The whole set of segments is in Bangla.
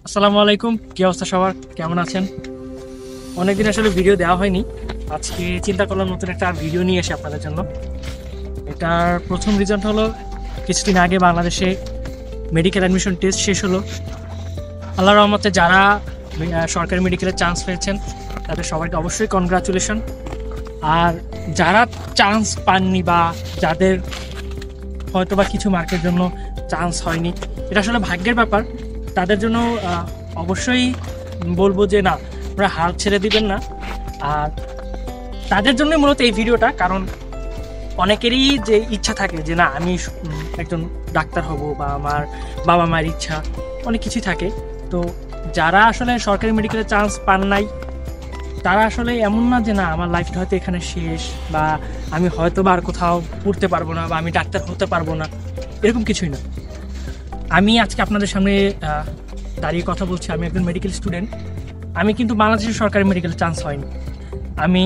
আসসালামু আলাইকুম, কি অবস্থা সবার? কেমন আছেন? অনেকদিন আসলে ভিডিও দেওয়া হয়নি। আজকে চিন্তা করলাম নতুন একটা ভিডিও নিয়ে এসে আপনাদের জন্য। এটার প্রথম রিজনটা হলো, কিছুদিন আগে বাংলাদেশে মেডিকেল অ্যাডমিশন টেস্ট শেষ হলো। আল্লাহর রহমতে যারা সরকারি মেডিকেলে চান্স পেয়েছেন তাদের সবাইকে অবশ্যই কনগ্রাচুলেশন। আর যারা চান্স পাননি বা যাদের হয়তো বা কিছু মার্কের জন্য চান্স হয়নি, এটা আসলে ভাগ্যের ব্যাপার। তাদের জন্য অবশ্যই বলবো যে না, ওরা হাল ছেড়ে দিবেন না। আর তাদের জন্য মূলত এই ভিডিওটা, কারণ অনেকেরই যে ইচ্ছা থাকে যে না আমি একজন ডাক্তার হব, বা আমার বাবা মায়ের ইচ্ছা অনেক কিছুই থাকে। তো যারা আসলে সরকারি মেডিকেলে চান্স পান নাই, তারা আসলে এমন না যে না আমার লাইফটা হয়তো এখানে শেষ, বা আমি হয়তো বা আর কোথাও পড়তে পারবো না, বা আমি ডাক্তার হতে পারবো না, এরকম কিছুই না। আমি আজকে আপনাদের সামনে দাঁড়িয়ে কথা বলছি। আমি একজন মেডিকেল স্টুডেন্ট। আমি কিন্তু বাংলাদেশের সরকারি মেডিকেলে চান্স হয়নি। আমি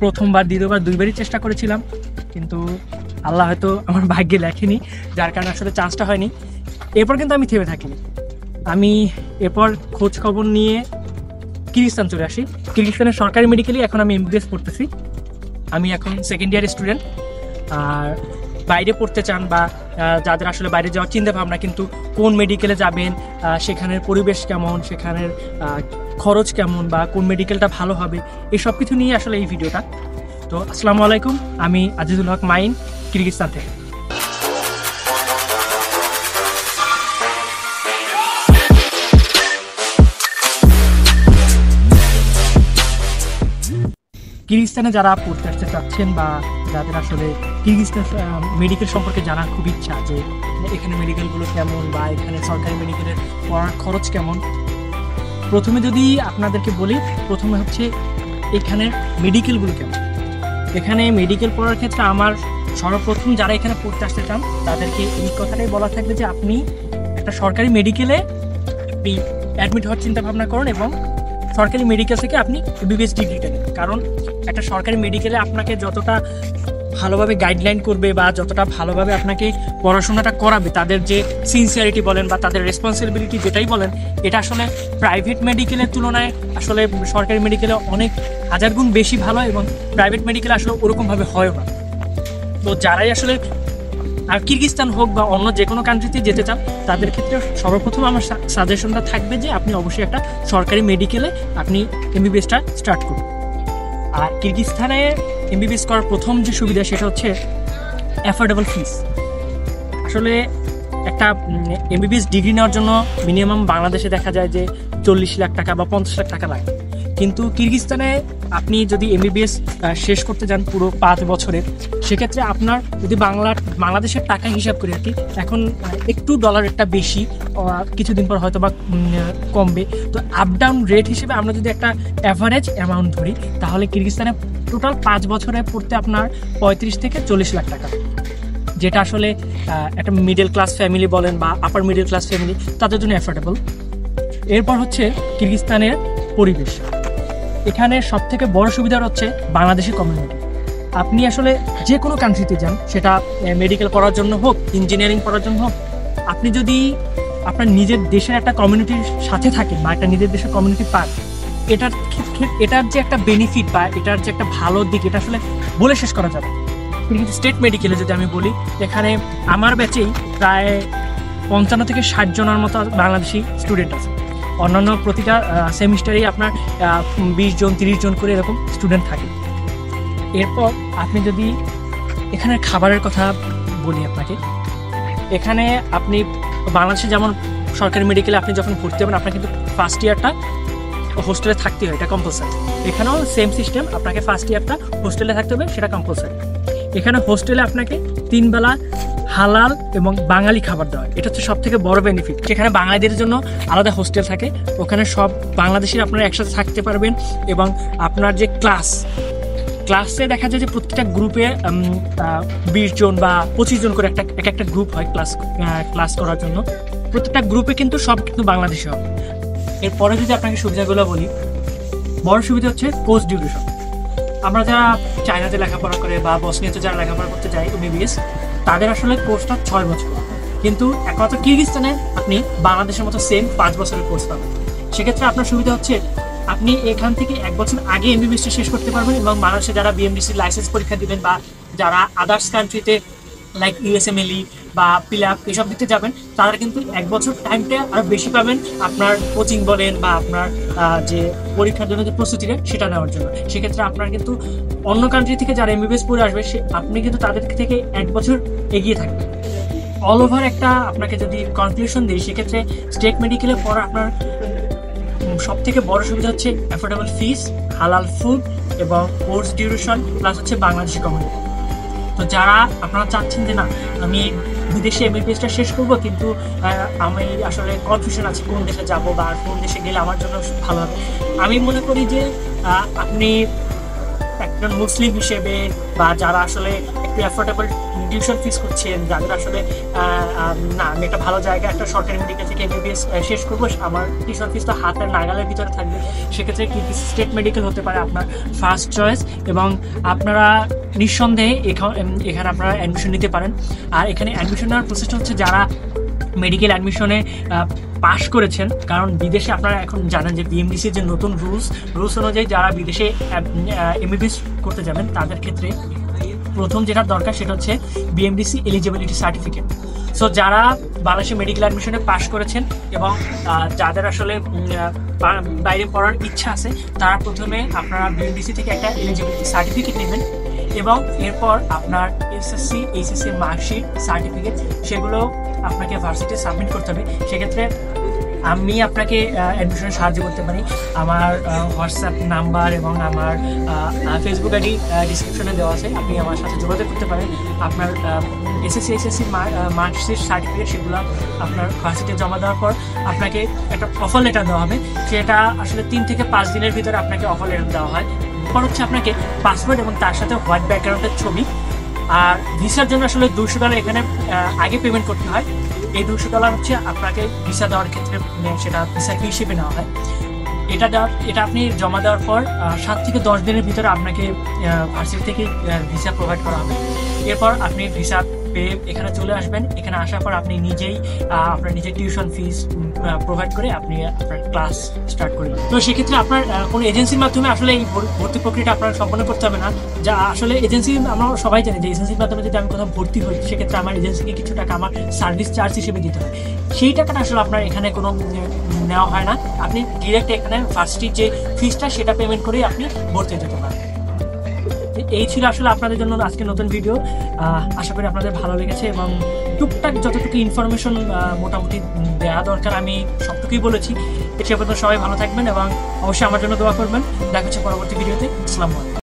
প্রথমবার, দ্বিতীয়বার, দুইবারই চেষ্টা করেছিলাম, কিন্তু আল্লাহ হয়তো আমার ভাগ্যে লেখেনি, যার কারণে আসলে চান্সটা হয়নি। এরপর কিন্তু আমি থেমে থাকিনি। আমি এরপর খোঁজ খবর নিয়ে কিরগিজস্তান চলে আসি। কিরগিজস্তানের সরকারি মেডিকেলই এখন আমি এমবিবিএস পড়তেছি। আমি এখন সেকেন্ড ইয়ার স্টুডেন্ট। আর বাইরে পড়তে চান বা যাদের আসলে বাইরে যাওয়ার চিন্তা ভাবনা, কিন্তু কোন মেডিকেলে যাবেন, সেখানের পরিবেশ কেমন, সেখানের খরচ কেমন, বা কোন মেডিকেলটা ভালো হবে, এই সব কিছু নিয়ে আসলে এই ভিডিওটা। তো আসসালামু আলাইকুম, আমি আজিজুল হক মাইন, কিরগিজস্তান থেকে। কিরগিজস্তানে যারা পড়তে আসতে চাচ্ছেন, বা যাদের আসলে কিরগিজস্তান মেডিকেল সম্পর্কে জানার খুব ইচ্ছা, যে এখানে মেডিকেলগুলো কেমন, বা এখানে সরকারি মেডিকেলের পড়ার খরচ কেমন, প্রথমে যদি আপনাদেরকে বলি, প্রথমে হচ্ছে এখানের মেডিকেলগুলো কেমন। এখানে মেডিকেল পড়ার ক্ষেত্রে আমার সর্বপ্রথম যারা এখানে পড়তে আসতে চান তাদেরকে এই কথাটাই বলা থাকবে যে আপনি একটা সরকারি মেডিকেলে আপনি অ্যাডমিট হওয়ার চিন্তা ভাবনা করুন, এবং সরকারি মেডিকেল থেকে আপনি এমবিবিএস ডিগ্রিটা নেন। কারণ একটা সরকারি মেডিকেলে আপনাকে যতটা ভালোভাবে গাইডলাইন করবে, বা যতটা ভালোভাবে আপনাকে পড়াশোনাটা করাবে, তাদের যে সিনসিয়ারিটি বলেন বা তাদের রেসপন্সিবিলিটি যেটাই বলেন, এটা আসলে প্রাইভেট মেডিকেলের তুলনায় আসলে সরকারি মেডিকেলে অনেক হাজার গুণ বেশি ভালো, এবং প্রাইভেট মেডিকেলে আসলে ওরকমভাবে হয়ও না। তো যারাই আসলে আর কিরগিজস্তান হোক বা অন্য যে কোনো কান্ট্রিতে যেতে চান, তাদের ক্ষেত্রে সর্বপ্রথম আমার সাজেশনটা থাকবে যে আপনি অবশ্যই একটা সরকারি মেডিকেলে আপনি এমবিবিএসটা স্টার্ট করুন। আর কিরগিজস্তানে এমবিবিএস করার প্রথম যে সুবিধা, সেটা হচ্ছে অ্যাফোর্ডেবল ফিস। আসলে একটা এমবিবিএস ডিগ্রি নেওয়ার জন্য মিনিমাম বাংলাদেশে দেখা যায় যে 40 লাখ টাকা বা 50 লাখ টাকা লাগে, কিন্তু কিরগিজস্তানে আপনি যদি এমবিবিএস শেষ করতে যান পুরো 5 বছরের, সেক্ষেত্রে আপনার যদি বাংলাদেশের টাকা হিসাব করে আর কি, এখন একটু ডলার একটা বেশি, কিছুদিন পর হয়তো বা কমবে। তো আপ ডাউন রেট হিসেবে আমরা যদি একটা অ্যাভারেজ অ্যামাউন্ট ধরি, তাহলে কিরগিজস্তানে টোটাল 5 বছরে পড়তে আপনার 35 থেকে 40 লাখ টাকা, যেটা আসলে একটা মিডল ক্লাস ফ্যামিলি বলেন বা আপার মিডল ক্লাস ফ্যামিলি, তাদের জন্য অ্যাফোর্ডেবল। এরপর হচ্ছে কিরগিজস্তানের পরিবেশ। এখানে সব থেকে বড় সুবিধা হচ্ছে বাংলাদেশি কমিউনিটি। আপনি আসলে যে কোনো কান্ট্রিতে যান, সেটা মেডিকেল পড়ার জন্য হোক, ইঞ্জিনিয়ারিং পড়ার জন্য হোক, আপনি যদি আপনার নিজের দেশের একটা কমিউনিটির সাথে থাকেন, বা একটা নিজের দেশের কমিউনিটি পান, এটার যে একটা বেনিফিট বা এটার যে একটা ভালো দিক, এটা আসলে বলে শেষ করা যাবে। কিন্তু স্টেট মেডিকেলে যদি আমি বলি, এখানে আমার ব্যাচেই প্রায় 55 থেকে 60 জনের মতো বাংলাদেশি স্টুডেন্ট আছে। অন্যান্য প্রতিটা সেমিস্টারেই আপনার 20 জন 30 জন করে এরকম স্টুডেন্ট থাকে। এরপর আপনি যদি এখানের খাবারের কথা বলি আপনাকে, এখানে আপনি বাংলাদেশে যেমন সরকারি মেডিকেলে আপনি যখন ভর্তি হবেন, আপনার কিন্তু ফার্স্ট ইয়ারটা হোস্টেলে থাকতে হয়, এটা কম্পালসারি। এখানেও সেম সিস্টেম, আপনাকে ফার্স্ট ইয়ারটা হোস্টেলে থাকতে হবে, সেটা কম্পালসারি। এখানে হোস্টেলে আপনাকে 3 বেলা হালাল এবং বাঙালি খাবার দেওয়া হয়, এটা হচ্ছে সব থেকে বড় বেনিফিট। সেখানে বাঙালিদের জন্য আলাদা হোস্টেল থাকে, ওখানে সব বাংলাদেশিরা আপনারা একসাথে থাকতে পারবেন। এবং আপনার যে ক্লাসে দেখা যায় যে প্রত্যেকটা গ্রুপে 20 জন বা 25 জন করে একটা গ্রুপ হয় ক্লাস করার জন্য। প্রত্যেকটা গ্রুপে কিন্তু সব কিন্তু বাংলাদেশি হবে। এরপরে যদি আপনাকে সুবিধাগুলো বলি, বড় সুবিধা হচ্ছে কোর্স ডিউরেশন। আমরা যারা চায়নাতে লেখাপড়া করে বা বসনিয়াতে যারা লেখাপড়া করতে যাই এমবিবিএস, তাদের আসলে কোর্সটা 6 বছর, কিন্তু একমাত্র কিরগিজস্তানে আপনি বাংলাদেশের মতো সেম 5 বছরের কোর্স পাবেন। সেক্ষেত্রে আপনার সুবিধা হচ্ছে আপনি এখান থেকে 1 বছর আগে এমবিবিএসটা শেষ করতে পারবেন, এবং বাংলাদেশে যারা বিএমডিসি লাইসেন্স পরীক্ষা দিবেন বা যারা আদার্স কান্ট্রিতে লাইক ইউএসএমএলই বা পিলাপ এসব দিতে যাবেন, তারা কিন্তু 1 বছর টাইমটা আরো বেশি পাবেন আপনার কোচিং বলেন বা আপনার যে পরীক্ষার জন্য যে প্রস্তুতিটা সেটা নেওয়ার জন্য। সেক্ষেত্রে আপনার কিন্তু অন্য কান্ট্রি থেকে যারা এমবিবিএস পড়ে আসবে আপনি কিন্তু তাদের থেকে 1 বছর এগিয়ে থাকবেন। অল ওভার একটা আপনাকে যদি কনক্লুশন দিই, সেক্ষেত্রে স্টেট মেডিকেলে পড়া আপনার সব থেকে বড় সুবিধা হচ্ছে অ্যাফোর্ডেবল ফিস, হালাল ফুড এবং কোর্স ডিউরেশন, প্লাস হচ্ছে বাংলাদেশি কমিউনিটি। তো যারা আপনারা চাচ্ছেন যে না আমি বিদেশে এমবিবিএসটা শেষ করব, কিন্তু আমি আসলে কনফিউশন আছে কোন দেশে যাব বা কোন দেশে গেলে আমার জন্য ভালো হবে, আমি মনে করি যে আপনি একজন মুসলিম হিসেবে বা যারা আসলে একটু অ্যাফোর্ডেবল টিউশন ফিস করছেন, যাদের আসলে না আমি একটা ভালো জায়গায় একটা সরকারি মেডিকেল থেকে এমবিবিএস শেষ করবো, আমার টিউশন ফিস তো হাতের নাগালের ভিতরে থাকবে, সেক্ষেত্রে স্টেট মেডিকেল হতে পারে আপনার ফার্স্ট চয়েস। এবং আপনারা নিঃসন্দেহে এখানে আপনারা অ্যাডমিশন নিতে পারেন। আর এখানে অ্যাডমিশন নেওয়ার প্রসেসটা হচ্ছে যারা মেডিকেল অ্যাডমিশনে পাশ করেছেন, কারণ বিদেশে আপনারা এখন জানেন যে বিএমডিসির যে নতুন রুলস অনুযায়ী যারা বিদেশে এমবিবিএস করতে যাবেন তাদের ক্ষেত্রে প্রথম যেটা দরকার সেটা হচ্ছে বিএমডিসি এলিজিবিলিটি সার্টিফিকেট। সো যারা বাংলাদেশে মেডিকেল অ্যাডমিশনে পাশ করেছেন এবং যাদের আসলে বাইরে পড়ার ইচ্ছা আছে, তারা প্রথমে আপনারা বিএমডিসি থেকে একটা এলিজিবিলিটি সার্টিফিকেট নেবেন, এবং এরপর আপনার এসএসসি এইচএসসি মার্কশিট সার্টিফিকেট সেগুলো আপনাকে ভার্সিটি সাবমিট করতে হবে। সেক্ষেত্রে আমি আপনাকে অ্যাডমিশনে সাহায্য করতে পারি। আমার হোয়াটসঅ্যাপ নাম্বার এবং আমার ফেসবুক আইডি ডিসক্রিপশনে দেওয়া আছে, আপনি আমার সাথে যোগাযোগ করতে পারেন। আপনার এসএসসি এইচএসসি মার্কশিট সার্টিফিকেট সেগুলো আপনার ভার্সিটি জমা দেওয়ার পর আপনাকে একটা অফার লেটার দেওয়া হবে, সেটা আসলে 3 থেকে 5 দিনের ভিতরে আপনাকে অফার লেটার দেওয়া হয়। এরপর হচ্ছে আপনাকে পাসপোর্ট এবং তার সাথে হোয়াইট ব্যাকগ্রাউন্ডের ছবি, আর ভিসার জন্য আসলে $200 এখানে আগে পেমেন্ট করতে হয়। এই $200 হচ্ছে আপনাকে ভিসা দেওয়ার ক্ষেত্রে সেটা ভিসা ফি হিসেবে নেওয়া হয়। এটা আপনি জমা দেওয়ার পর 7 থেকে 10 দিনের ভিতরে আপনাকে ভার্সিটি থেকে ভিসা প্রোভাইড করা হবে। এরপর আপনি ভিসা পেয়ে এখানে চলে আসবেন। এখানে আসার পর আপনি নিজেই আপনার নিজের টিউশন ফিস প্রোভাইড করে আপনি আপনার ক্লাস স্টার্ট করবেন। তো সেক্ষেত্রে আপনার কোনো এজেন্সির মাধ্যমে আসলে এই ভর্তি প্রক্রিয়াটা আপনার সম্পন্ন করতে হবে না। যা আসলে এজেন্সি আমরা সবাই জানি যে এজেন্সির মাধ্যমে যদি আমি কোথাও ভর্তি হই, সেক্ষেত্রে আমার এজেন্সিকে কিছু টাকা আমার সার্ভিস চার্জ হিসেবে দিতে হয়। সেই টাকাটা আসলে আপনার এখানে কোনো নেওয়া হয় না, আপনি ডিরেক্ট এখানে ভার্সিটির যে ফিসটা সেটা পেমেন্ট করেই আপনি ভর্তি হতে পারেন। এই ছিল আসলে আপনাদের জন্য আজকে নতুন ভিডিও। আশা করি আপনাদের ভালো লেগেছে এবং টুকটাক যতটুকু ইনফরমেশন মোটামুটি দেওয়া দরকার আমি সবটুকুই বলেছি। সে পর্যন্ত সবাই ভালো থাকবেন এবং অবশ্যই আমার জন্য দোয়া করবেন। দেখা হচ্ছে পরবর্তী ভিডিওতে। আসসালামু আলাইকুম।